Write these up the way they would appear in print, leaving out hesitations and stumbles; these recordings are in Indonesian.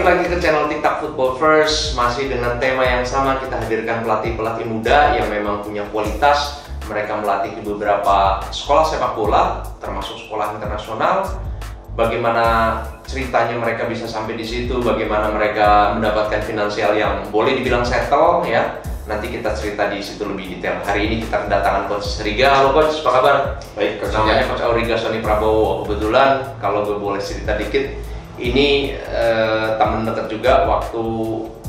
Balik lagi ke channel TikTok Football First, masih dengan tema yang sama. Kita hadirkan pelatih-pelatih muda yang memang punya kualitas. Mereka melatih di beberapa sekolah sepak bola, termasuk sekolah internasional. Bagaimana ceritanya mereka bisa sampai di situ, bagaimana mereka mendapatkan finansial yang boleh dibilang settle ya. Nanti kita cerita di situ lebih detail. Hari ini kita kedatangan Coach Riga. Halo Coach, apa kabar? Baik, Coach. Namanya Coach Auriga Sony Prabowo. Kebetulan kalau gue boleh cerita dikit, ini teman dekat juga waktu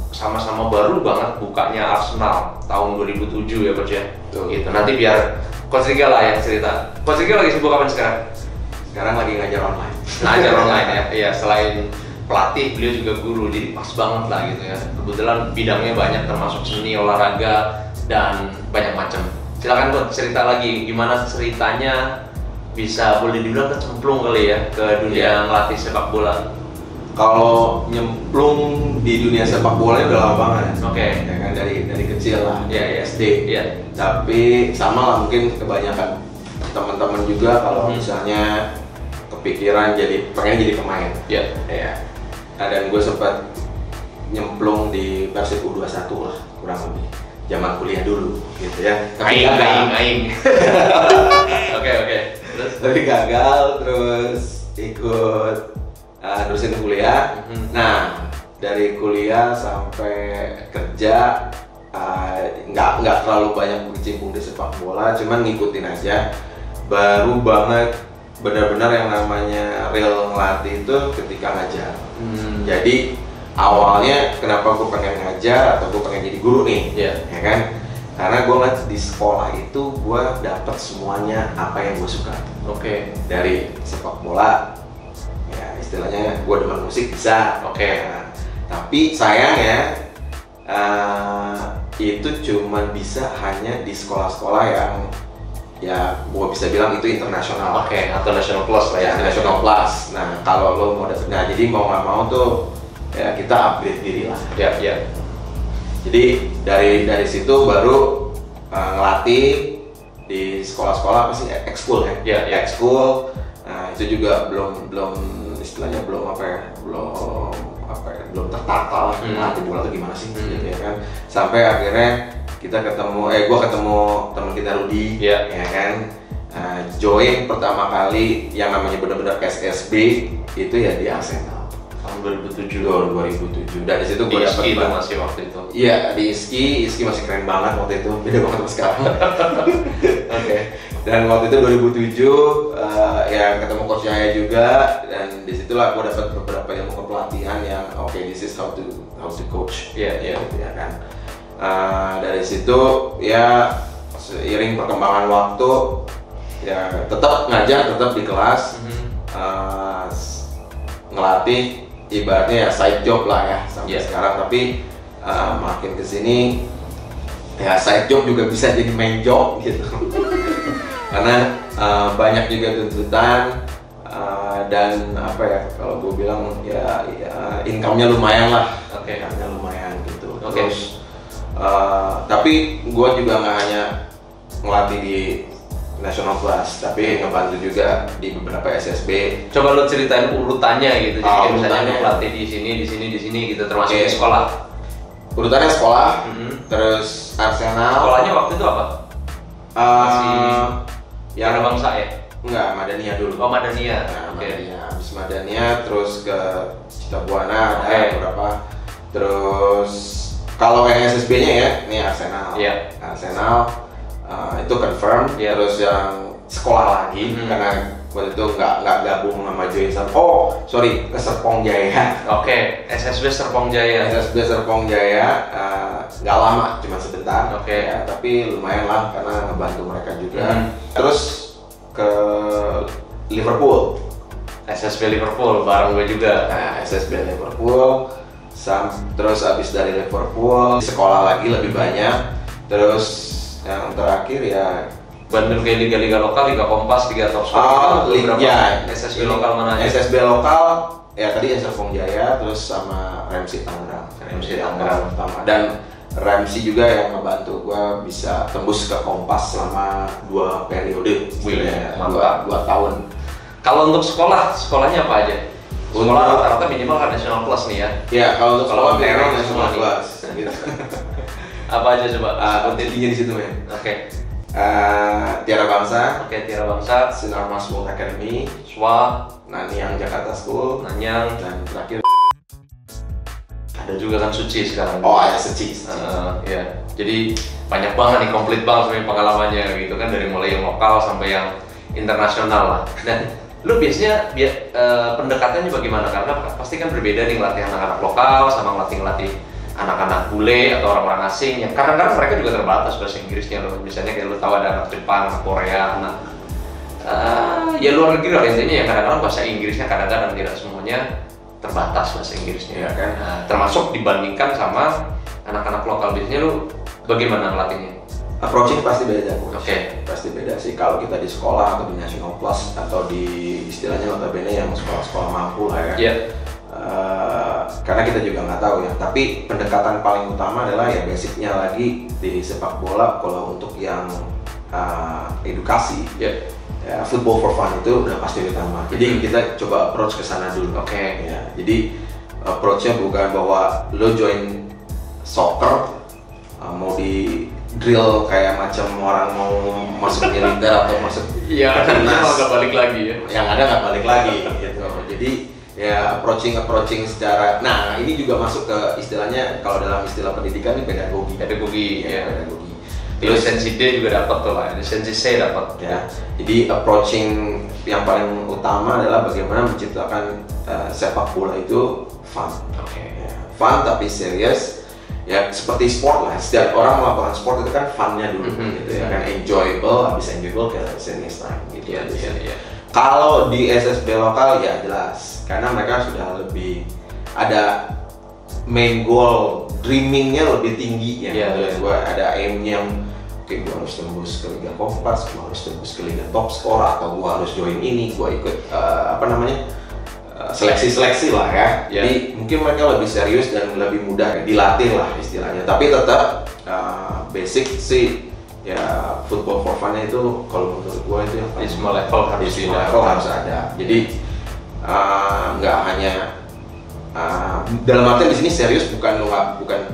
sama-sama baru banget bukanya Arsenal tahun 2007 ya Coach ya. Gitu. Nanti biar Coach Riga lah yang cerita. Coach Riga lagi sibuk apa sekarang? Sekarang lagi ngajar online. Ngajar online ya. Iya, selain pelatih beliau juga guru, jadi pas banget lah gitu ya. Kebetulan bidangnya banyak termasuk seni, olahraga dan banyak macam. Silakan Coach cerita lagi gimana ceritanya bisa boleh dibilang kecemplung kali ya ke dunia ngelatih sepak bola. Kalau nyemplung di dunia sepak bola udah lama banget. Oke. Ya kan dari kecil lah, SD. Iya. Tapi sama lah mungkin kebanyakan teman-teman juga kalau misalnya kepikiran pengen jadi pemain. Iya. Ya. Nah, dan gue sempat nyemplung di Persib U21 lah kurang lebih. Zaman kuliah dulu gitu ya. Aing. Oke. Tapi gagal, terus ikut terusin kuliah. Nah, dari kuliah sampai kerja nggak terlalu banyak berkecimpung di sepak bola, cuman ngikutin aja. Baru banget benar-benar yang namanya real ngelatih itu ketika ngajar. Jadi awalnya kenapa gue pengen ngajar atau gue pengen jadi guru nih, ya kan? Karena gue ngeliat di sekolah itu gue dapet semuanya apa yang gue suka. Oke. Dari sepak bola, ya istilahnya gue demen musik bisa. Oke. Nah, tapi sayangnya itu cuma bisa hanya di sekolah-sekolah yang ya gue bisa bilang itu internasional. Oke, atau national plus lah ya. National plus. Nah kalau lo mau dapet, nah jadi mau nggak mau tuh ya kita upgrade diri lah. Ya. Jadi dari situ baru ngelatih di sekolah-sekolah apa sih, ekskul ya? Ya. Ekskul. Nah itu juga belum istilahnya belum tertata lah ngelatih bola itu gimana sih gitu ya kan. Sampai akhirnya gua ketemu teman kita Rudy, ya kan. Join pertama kali yang namanya benar-benar SSB itu ya di Arsenal Tahun 2007. Dan di situ gue dapet masih waktu itu. Iya, di Iski masih keren banget waktu itu, beda banget sama sekarang. Oke. Dan waktu itu 2007 ya ketemu Coach Yaya juga, dan disitulah gue dapat beberapa ilmu kepelatihan yang this is how to coach. Iya, ya kan. Dari situ ya seiring perkembangan waktu ya tetap ngajar, tetap di kelas, ngelatih. Ibaratnya ya side job lah ya sampai sekarang, tapi makin kesini ya side job juga bisa jadi main job gitu. Karena banyak juga tuntutan dan apa ya, kalau gue bilang ya income-nya lumayan lah. Income-nya lumayan gitu. Terus tapi gue juga nggak hanya ngelatih di National Plus, tapi ngebantu juga di beberapa SSB. Coba lo ceritain urutannya gitu, jadi misalnya lo pelatih di sini gitu, termasuk di sekolah. Urutannya sekolah, terus Arsenal. Sekolahnya waktu itu apa? Masih yang bangsa ya? Enggak, Madania dulu. Oh, Madania. Madania. Habis Madania terus ke Cita Buana ada beberapa. Terus kalau yang SSB-nya ya, ini Arsenal. Arsenal. Itu confirm, terus yang sekolah lagi karena waktu itu nggak gabung sama Join ke Serpong Jaya. SSB Serpong Jaya. Nggak lama, cuma sebentar. Ya, tapi lumayan lah karena ngebantu mereka juga. Terus ke Liverpool. SSB Liverpool bareng gue juga. SSB Liverpool. Terus abis dari Liverpool sekolah lagi lebih banyak. Terus yang terakhir ya Bandung kayak liga-liga lokal, Liga Kompas, Liga Top Score. SSB lokal mana aja? SSB lokal ya tadi Serpong Jaya, terus sama Remsi Tangerang pertama. Dan Remsi juga yang ngebantu gua bisa tembus ke Kompas selama 2 periode. 2 tahun. Kalau untuk sekolahnya apa aja? Sekolah rata-rata minimal kan national plus nih ya. Ya, kalau untuk sekolah minimal semua national nih. plus gitu. Apa aja coba? Intinya di situ men. Oke. Tiara Bangsa, Oke, Tiara Bangsa, Sinar Mas World Academy, SWA, Nanyang Jakarta School, Nanyang, dan terakhir ada juga kan Suci sekarang. ada Seci. Ya, jadi banyak banget nih, komplit banget sebenarnya pengalamannya gitu kan, dari mulai yang lokal sampai yang internasional lah. Dan lu biasanya pendekatannya bagaimana? Karena pasti kan berbeda nih ngelatih anak-anak lokal sama ngelatih anak-anak bule atau orang-orang asing yang kadang-kadang mereka juga terbatas bahasa Inggrisnya loh. Misalnya kayak lu tahu ada anak Jepang, anak Korea, anak ya luar negeri lah intinya, yang kadang-kadang bahasa Inggrisnya kadang-kadang tidak semuanya terbatas bahasa Inggrisnya ya kan. Termasuk dibandingkan sama anak-anak lokal. Biasanya lu bagaimana ngelatihnya? Approaching pasti beda, Oke. Pasti beda sih kalau kita di sekolah atau di National Plus atau di istilahnya notabene yang sekolah-sekolah mampu lah ya. Yeah. Karena kita juga nggak tahu ya. Tapi pendekatan paling utama adalah ya basicnya lagi di sepak bola. Kalau untuk yang edukasi, Yeah. ya, football for fun itu udah pasti utama. Jadi kita coba approach ke sana dulu. Oke. Ya, jadi approachnya bukan bahwa lo join soccer mau di drill kayak macam orang mau masuk militer atau masuk Iya, timnas. nggak balik lagi ya. Yang ada nggak balik lagi gitu. Jadi ya approaching secara, nah ini juga masuk ke istilahnya, kalau dalam istilah pendidikan ini pedagogi Ya. pedagogi. Lisensi D juga dapat tuh lah, lisensi C dapat. Ya, jadi approaching yang paling utama adalah bagaimana menciptakan sepak bola itu fun. Oke. Ya, fun tapi serius. Ya seperti sport lah. Setiap orang melakukan sport itu kan funnya dulu, gitu ya kan, enjoyable, habis enjoyable ke serious time gitu. Iya. Kalau di SSB lokal ya jelas, karena mereka sudah lebih ada main goal, dreamingnya lebih tinggi ya. Iya. Gue ada aimnya yang oke, gue harus tembus ke Liga Kompas, gue harus tembus ke Liga Top Score, atau gue harus join ini, gue ikut seleksi-seleksi lah ya. Jadi mungkin mereka lebih serius dan lebih mudah dilatih lah istilahnya. Tapi tetap basic sih ya, football for fun-nya itu kalau menurut gue itu yang Di semua level harus ada. Jadi nggak hanya dalam artian di sini serius, bukan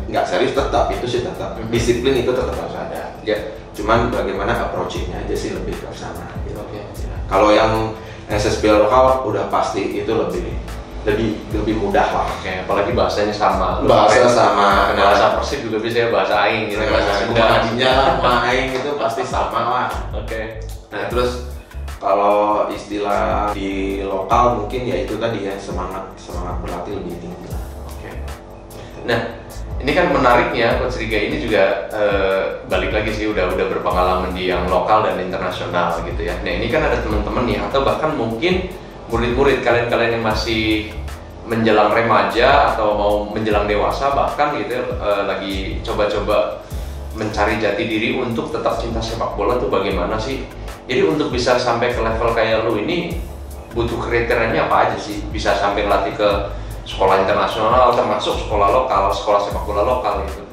nggak serius, tetap itu sih tetap disiplin itu tetap harus ada. Ya. Cuman bagaimana approaching-nya aja sih lebih ke sana gitu. Oke. Kalau yang SSB lokal udah pasti itu lebih mudah lah. Oke, apalagi bahasanya sama. Bahasa sama, Bahasa Persib juga bisa ya, bahasa Aing gitu, bahasa Sunda. Bukannya main itu pasti sama lah. Oke. Nah terus kalau istilah di lokal mungkin ya itu tadi ya, semangat berlatih lebih tinggi lah. Oke. Nah, ini kan menariknya Coach Riga ini juga balik lagi sih, udah berpengalaman di yang lokal dan internasional gitu ya. Nah ini kan ada teman-teman nih, atau bahkan mungkin murid-murid kalian yang masih menjelang remaja atau mau menjelang dewasa bahkan gitu lagi coba-coba mencari jati diri untuk tetap cinta sepak bola tuh bagaimana sih? Jadi untuk bisa sampai ke level kayak lu ini butuh kriterianya apa aja sih? Bisa sampai ngelatih ke sekolah internasional, termasuk sekolah lokal, sekolah sepak bola lokal gitu.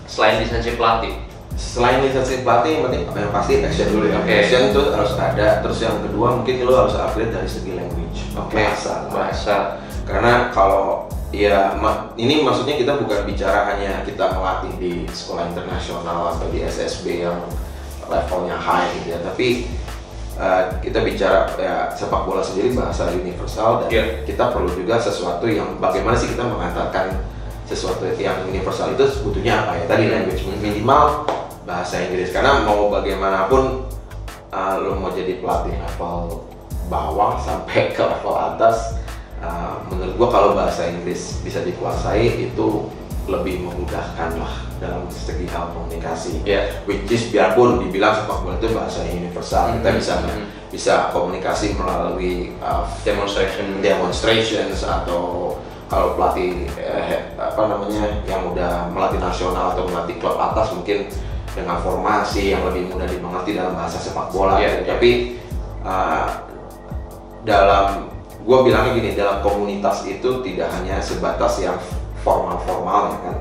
Selain lisensi pelatih. Selain lisensi pelatih, yang pasti passion dulu ya. Oke. Passion itu harus ada. Terus yang kedua mungkin lo harus upgrade dari segi language, bahasa. Karena kalau ya ini maksudnya kita bukan bicara hanya kita melatih di sekolah internasional atau di SSB yang levelnya high gitu ya, tapi kita bicara ya, sepak bola sendiri bahasa universal, dan kita perlu juga sesuatu yang bagaimana sih kita mengatakan sesuatu yang universal itu butuhnya apa ya, tadi language, minimal bahasa Inggris. Karena mau bagaimanapun lo mau jadi pelatih level bawah sampai ke level atas, menurut gua kalau bahasa Inggris bisa dikuasai itu lebih memudahkan lah dalam segi hal komunikasi. Which is biarpun dibilang sepak bola itu bahasa universal, kita bisa komunikasi melalui demonstrations atau kalau pelatih yang udah melatih nasional atau melatih klub atas mungkin dengan formasi yang lebih mudah dimengerti dalam bahasa sepak bola. Tapi dalam gua bilangnya gini, dalam komunitas itu tidak hanya sebatas yang formal ya kan,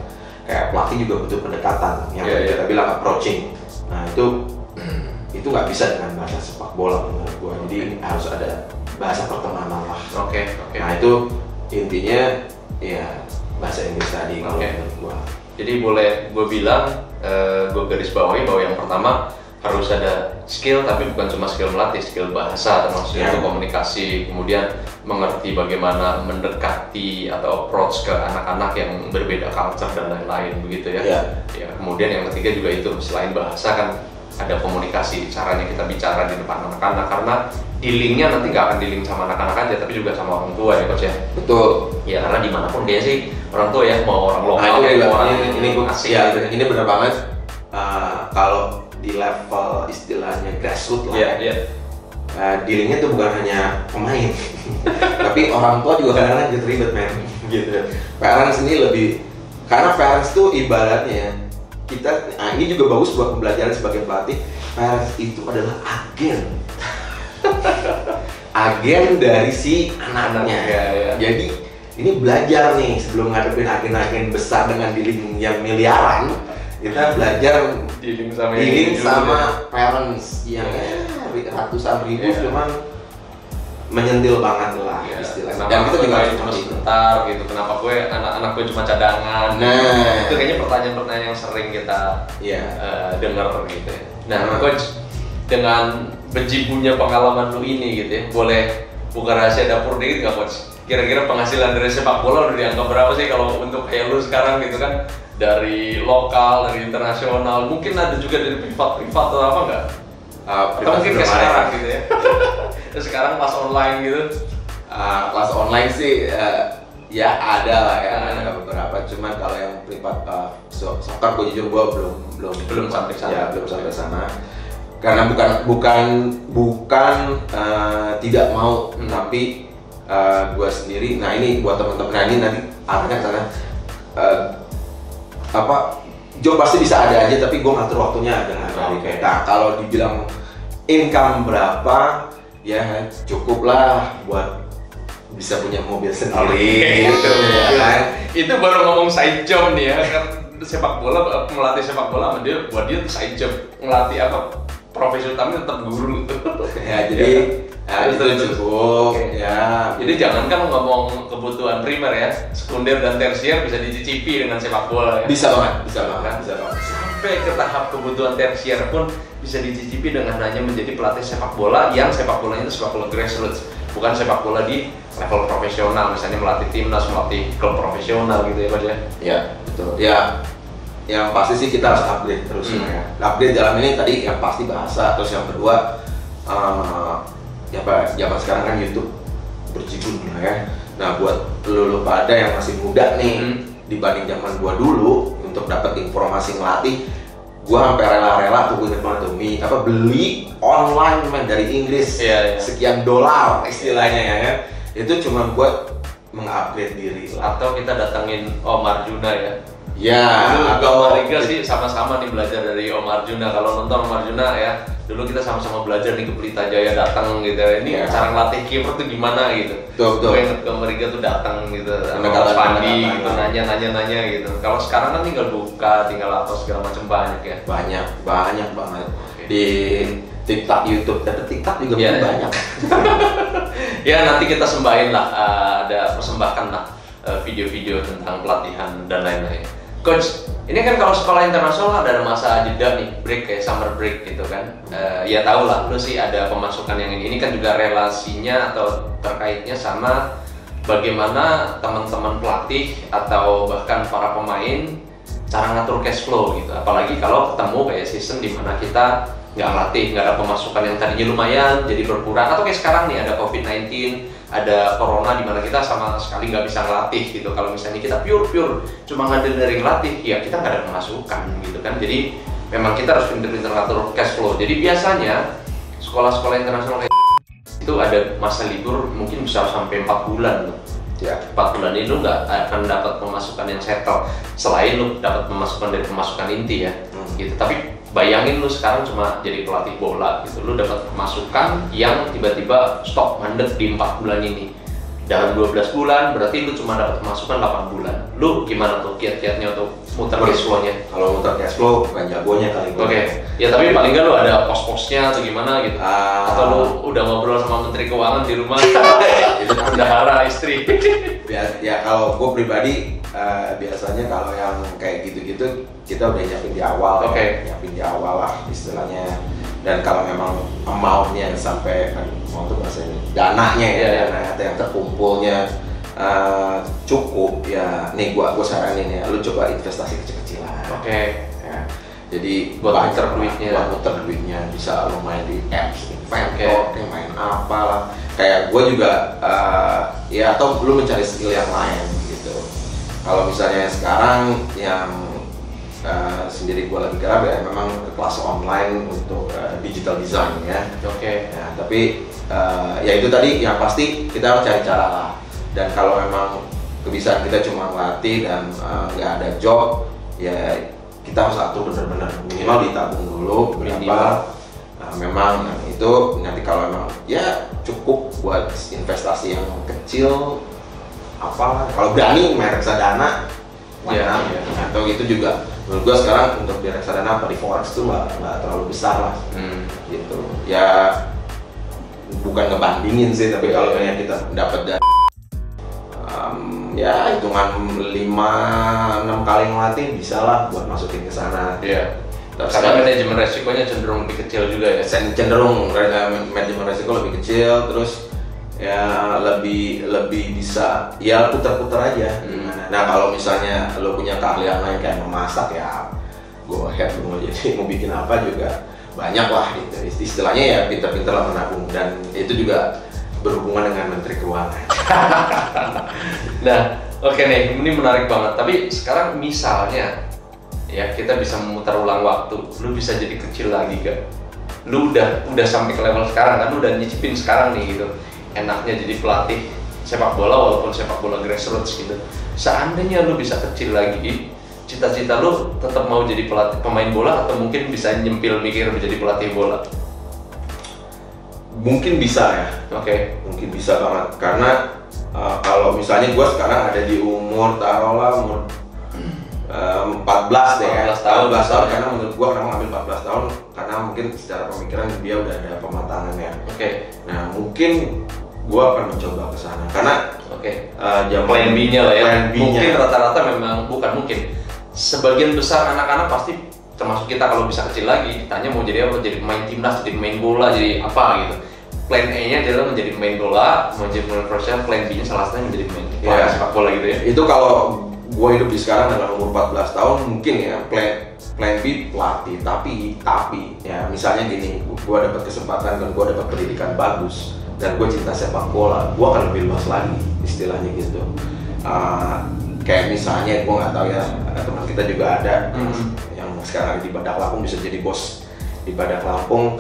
kayak pelatih juga butuh pendekatan yang kita bilang approaching. Nah itu nggak bisa dengan bahasa sepak bola menurut gua. Jadi harus ada bahasa pertemanan lah. Oke. Oke. Nah itu intinya ya bahasa Inggris tadi kalau menurut gua. Jadi boleh gue bilang, gue garis bawahi bahwa yang pertama harus ada skill, tapi bukan cuma skill melatih, skill bahasa termasuk itu komunikasi, kemudian mengerti bagaimana mendekati atau approach ke anak-anak yang berbeda culture dan lain-lain begitu ya. Ya kemudian yang ketiga juga itu, selain bahasa kan ada komunikasi, caranya kita bicara di depan anak-anak, karena dealingnya nanti nggak akan dealing sama anak-anak aja, tapi juga sama orang tua ya coach ya. Betul. Ya karena dimanapun kayaknya sih orang tua ya, mau orang lokal mau orang ini asing ya, gitu. ini benar banget. Kalau di level istilahnya grassroots lah, dealingnya tuh bukan hanya pemain, tapi orang tua juga kadang-kadang jadi ribet men. Gitu. Parents ini lebih, karena parents tuh ibaratnya kita, ini juga bagus buat pembelajaran sebagai pelatih. Parents itu adalah agen dari si anaknya. Jadi ini belajar nih sebelum ngadepin agen-agen besar dengan dealing yang miliaran, kita belajar dealing sama parents yang ratusan ribu cuman menyentil banget lah istilahnya. Dan kita juga harus cuma sebentar gitu. Kenapa anak-anak gue cuma cadangan? Nah, itu kayaknya pertanyaan-pertanyaan yang sering kita dengar gitu ya. Nah, coach, dengan bejibunya pengalaman lu ini gitu ya, boleh buka rahasia dapur dikit nggak coach? Kira-kira penghasilan dari sepak bola udah dianggap berapa sih kalau untuk kayak lu sekarang gitu kan? Dari lokal, dari internasional, mungkin ada juga dari privat atau apa nggak? Atau mungkin kayak sekarang gitu ya? Sekarang kelas online gitu? Kelas online sih ya ada lah ya, ada beberapa. Cuman kalau yang privat soccer gue jujur gue belum sampai sana. Ya, belum sampai sana. Karena bukan tidak mau, tapi gue sendiri. Nah ini buat teman-teman, nah ini nanti arahnya ke sana. Job pasti bisa ada aja, tapi gue ngatur waktunya dengan baik. Nah kalau dibilang income berapa, ya cukup lah buat bisa punya mobil sendiri gitu ya kan. Itu baru ngomong side job nih ya, kan sepak bola, melatih sepak bola sama dia, buat dia tuh side job. Ngelatih apa? Profesi utamanya tetap guru. Ya jadi itu cukup. Ya. Jadi jangankan ngomong kebutuhan primer ya, sekunder dan tersier bisa dicicipi dengan sepak bola ya. Bisa banget. Sampai ke tahap kebutuhan tersier pun bisa dicicipi dengan hanya menjadi pelatih sepak bola yang sepak bolanya itu sepak bola grassroots, bukan sepak bola di level profesional, misalnya melatih timnas, melatih klub profesional gitu ya Coach ya. Iya, betul. Ya, yang pasti sih kita harus upgrade terus ya. Upgrade dalam ini tadi yang pasti bahasa, terus yang kedua zaman sekarang kan YouTube berjibun ya. Nah, buat lu pada yang masih muda nih dibanding zaman gua dulu untuk dapat informasi ngelatih, gua sampai rela-rela tuh, gue inget banget tuh beli online dari Inggris sekian $, istilahnya ya kan. Itu cuma buat mengupgrade diri lah. Atau kita datangin Om Arjuna ya. Ya, atau Mariga sih sama-sama nih belajar dari Om Arjuna. Kalau nonton Om Arjuna ya, dulu kita sama-sama belajar nih ke Pelita Jaya, datang gitu. Ini cara ngelatih kiper tuh gimana gitu. Gue inget ke Mariga tuh datang gitu, sama Pandi gitu, nanya gitu. Kalau sekarang kan tinggal buka, tinggal apa segala macam banyak ya. Banyak banget. Di TikTok, YouTube, dan TikTok juga banyak. Ya nanti kita sembahin lah, ada persembahkan lah video-video tentang pelatihan dan lain-lain. Coach, ini kan kalau sekolah internasional ada masa jeda nih, break kayak summer break gitu kan. Ya tau lah, lu sih ada pemasukan yang ini kan juga relasinya atau terkaitnya sama bagaimana teman-teman pelatih atau bahkan para pemain cara ngatur cash flow gitu. Apalagi kalau ketemu kayak season di mana kita nggak ngelatih, nggak ada pemasukan yang tadinya lumayan jadi berkurang, atau kayak sekarang nih ada COVID-19, ada corona di mana kita sama sekali nggak bisa ngelatih gitu. Kalau misalnya kita pure cuma ngadil dari ngelatih, ya kita nggak ada pemasukan gitu kan. Jadi memang kita harus pinter-pinter ngatur cash flow. Jadi biasanya sekolah-sekolah internasional itu ada masa libur mungkin bisa sampai 4 bulan loh. Ya, 4 bulan ini lu nggak akan dapat pemasukan yang settle selain lu dapat pemasukan dari pemasukan inti ya. Gitu. Tapi bayangin lu sekarang cuma jadi pelatih bola gitu, lu dapat pemasukan yang tiba-tiba stop mandek di 4 bulan ini. Dalam 12 bulan berarti lu cuma dapat pemasukan 8 bulan. Lu gimana tuh kiat-kiatnya untuk muter cash flow-nya? Kalau muter cash flow bukan jagonya kali. Oke. Ya tapi paling nggak lu ada pos-posnya atau gimana gitu. Atau lu udah ngobrol sama Menteri Keuangan di rumah. Itu bendahara sih. Ya kalau gue pribadi biasanya kalau yang kayak gitu-gitu kita udah nyiapin di awal, nyiapin di awal lah istilahnya. Dan kalau memang amount-nya sampai mau tuh bahasanya dananya dana yang terkumpulnya cukup ya, nih gua saranin ya, lu coba investasi kecil-kecilan. Ya. Jadi buat muter duitnya, bisa lu main di apps, Inventor, main apalah. Kayak gua juga ya, atau lu mencari skill yang lain gitu. Kalau misalnya sekarang yang sendiri gue lagi garap ya memang kelas online untuk digital design ya. Ya, tapi ya itu tadi yang pasti kita harus cari cara lah. Dan kalau memang kebiasaan kita cuma ngelatih dan nggak ada job, ya kita harus atur benar-benar minimal ditabung dulu berapa. Memang itu nanti kalau memang ya cukup buat investasi yang kecil, apa kalau berani main reksadana, atau itu juga. Menurut gue sekarang untuk di reksadana apa di forex itu nggak terlalu besar lah, gitu. Ya bukan ngebandingin sih, tapi kalau misalnya kita dapat dari ya hitungan 5-6 kali ngelatih bisa lah buat masukin ke sana. Karena manajemen resikonya cenderung lebih kecil juga ya. Cenderung manajemen resiko lebih kecil, terus ya lebih bisa ya putar-putar aja. Nah kalau misalnya lo punya keahlian lain kayak memasak ya go ahead, mau bikin apa juga banyak lah gitu. Istilahnya ya pintar-pintar lah menabung, dan itu juga berhubungan dengan Menteri Keuangan. Nah nih, ini menarik banget. Tapi sekarang misalnya ya kita bisa memutar ulang waktu, lu bisa jadi kecil lagi gak? Lu udah sampai ke level sekarang kan, lu udah nyicipin sekarang nih gitu, enaknya jadi pelatih sepak bola walaupun sepak bola grassroots gitu. Seandainya lu bisa kecil lagi, cita-cita lu tetap mau jadi pemain bola atau mungkin bisa nyempil mikir menjadi pelatih bola? Mungkin bisa ya. Mungkin bisa banget karena kalau misalnya gue sekarang ada di umur taruhlah umur 14 deh ya. 14 tahun karena menurut gue kenapa ngambil 14 tahun karena mungkin secara pemikiran dia udah ada pematangannya. Nah mungkin gue akan mencoba ke sana karena plan B-nya lah ya. Mungkin rata-rata memang sebagian besar anak-anak pasti termasuk kita kalau bisa kecil lagi ditanya mau jadi apa, jadi pemain timnas, jadi pemain bola, jadi apa gitu. Plan A-nya adalah menjadi pemain bola, mau jadi pemain profesional. Plan B-nya salah satunya menjadi pemain sepak bola gitu ya. Itu kalau gue hidup di sekarang dengan umur 14 tahun mungkin ya plan B pelatih, tapi ya misalnya gini, gue dapat kesempatan dan gue dapat pendidikan bagus dan gue cinta sepak bola, gue akan lebih luas lagi istilahnya gitu. Kayak misalnya gue nggak tahu ya, teman kita juga ada yang sekarang di Badak Lampung bisa jadi bos di Badak Lampung.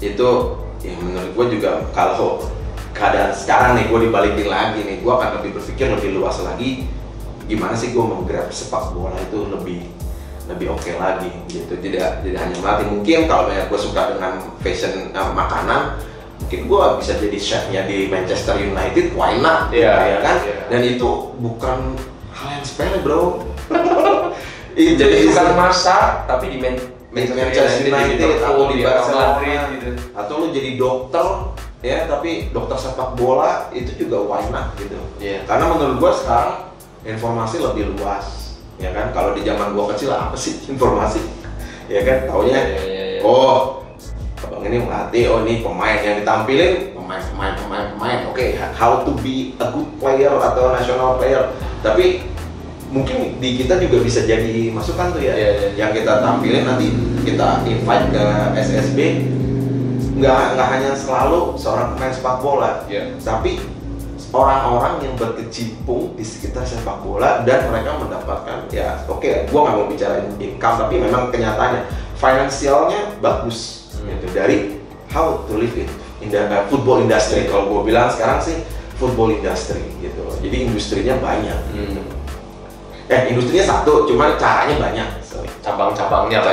Itu ya menurut gue juga kalau keadaan sekarang nih gue dibalikin lagi nih, gue akan lebih berpikir lebih luas lagi gimana sih gue mau grab sepak bola itu lebih oke lagi gitu. Tidak hanya melatih. Mungkin kalau gue suka dengan fashion makanan, mungkin gue bisa jadi chefnya di Manchester United, why not? Ya kan? Dan itu bukan hal yang sepele bro. Jadi bukan masak tapi di Manchester United atau di Barcelona gitu. Atau lu jadi dokter ya, tapi dokter sepak bola itu juga why not gitu. Karena menurut gua sekarang informasi lebih luas ya kan. Kalau di zaman gua kecil apa sih informasi ya kan, taunya oh abang ini melatih, oh ini pemain yang ditampilin pemain. How to be a good player atau national player. Tapi mungkin di kita juga bisa jadi masukan tuh ya. Yang kita tampilin nanti kita invite ke SSB, nggak hanya selalu seorang pemain sepak bola, tapi orang-orang yang berkecimpung di sekitar sepak bola dan mereka mendapatkan gua nggak mau bicara income, tapi memang kenyataannya finansialnya bagus gitu, dari how to live in the football industry. Kalau gua bilang sekarang sih football industry gitu, jadi industrinya banyak. Industrinya satu, cuma caranya banyak. Cabang-cabangnya.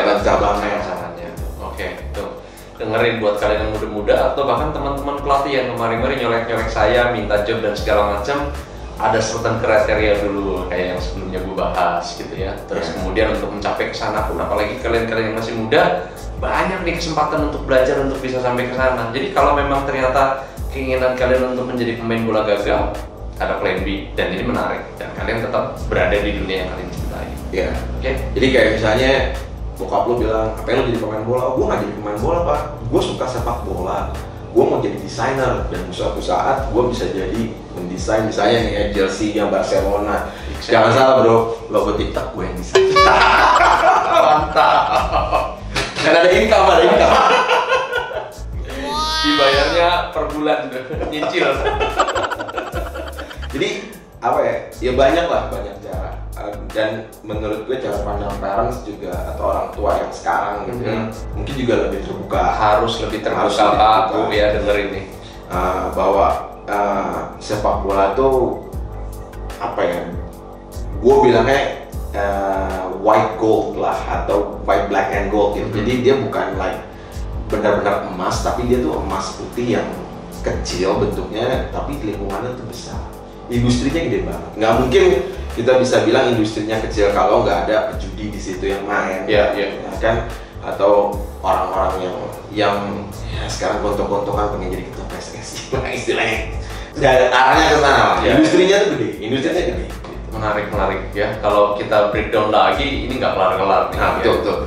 Tuh. Dengerin buat kalian yang muda-muda atau bahkan teman-teman pelatih yang kemarin-kemarin nyolek-nyolek saya, minta job dan segala macam, ada certain kriteria dulu kayak yang sebelumnya gue bahas gitu ya. Terus kemudian untuk mencapai ke sana pun, apalagi kalian-kalian yang masih muda, banyak nih kesempatan untuk belajar untuk bisa sampai ke sana. Jadi kalau memang ternyata keinginan kalian untuk menjadi pemain bola gagal, ada plan B, dan ini menarik, dan kalian tetap berada di dunia yang kalian cintai. Iya. Oke? Jadi kayak misalnya bokap lu bilang, apa lu jadi pemain bola? Gue nggak jadi pemain bola pak, gue suka sepak bola. Gue mau jadi desainer, dan suatu saat gue bisa jadi mendesain misalnya nih ya, jersey yang Barcelona. Jangan salah bro, logo TikTok gue yang desain. Mantap. Dan ada income. Dibayarnya per bulan, nyicil. Jadi apa ya? Ya banyak cara. Dan menurut gue cara pandang parents juga atau orang tua yang sekarang gitu ya, mungkin juga lebih terbuka. Harus lebih terbuka Pak, Bu ya dengerin nih. Bahwa sepak bola tuh apa ya? Gue bilangnya white gold lah atau white black and gold gitu. Jadi dia bukan like benar-benar emas, tapi dia tuh emas putih yang kecil bentuknya, tapi lingkungannya tuh besar. Industrinya gede banget. Nggak mungkin kita bisa bilang industrinya kecil kalau nggak ada pejudi di situ yang main, ya kan? Atau orang-orang yang ya sekarang gontok-gontokan pengen jadi ketua PSSI lah istilahnya. Nggak ada arahnya ke sana. Ya. Industrinya tuh gede, industrinya gede. Menarik ya. Kalau kita breakdown lagi, ini nggak kelar-kelar nih. Nah, ya. betul.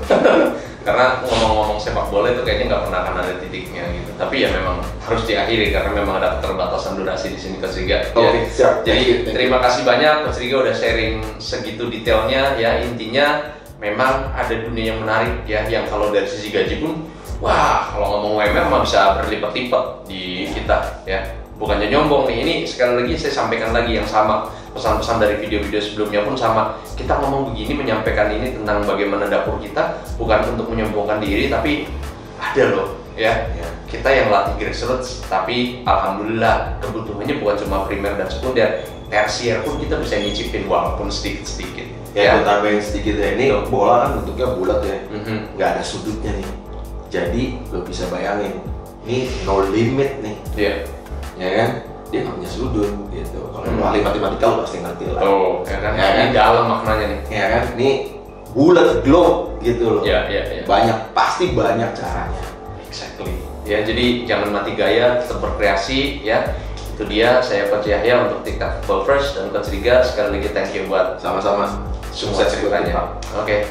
Karena ngomong-ngomong sepak bola itu kayaknya nggak pernah akan ada titiknya gitu. Tapi ya memang harus diakhiri karena memang ada keterbatasan durasi di sini Coach Riga. Oke, siap. Jadi terima kasih banyak Coach Riga udah sharing segitu detailnya ya. Intinya memang ada dunia yang menarik ya, yang kalau dari sisi gaji pun wah, kalau ngomong UMR mah bisa berlipat-lipat di kita ya. Bukannya nyombong nih, ini sekali lagi saya sampaikan lagi yang sama, pesan-pesan dari video-video sebelumnya pun sama. Kita ngomong begini, menyampaikan ini tentang bagaimana dapur kita, bukan untuk menyombongkan diri, tapi ada loh ya. Kita yang latih grassroots, tapi alhamdulillah kebutuhannya bukan cuma primer dan sekunder, tersier pun kita bisa nyicipin walaupun sedikit-sedikit. Ya, gue tambahin sedikit ya, ini bola kan bentuknya bulat ya, nggak ada sudutnya nih. Jadi lo bisa bayangin, ini no limit nih. Iya. Ya kan, dia nggak punya sudut gitu. Kalau lo ahli matematika lo pasti ngerti lah. Oh, ya kan? Ini dalam maknanya nih. Ya kan, ini bulat globe gitu loh. Ya. Banyak, pasti banyak caranya. Exactly. Ya, jadi jangan mati gaya, tetap berkreasi ya. Itu dia, saya Coach Yahya untuk TikTok Football First dan Coach Riga. Sekali lagi thank you buat Sama-sama. semua ceritanya. Oke.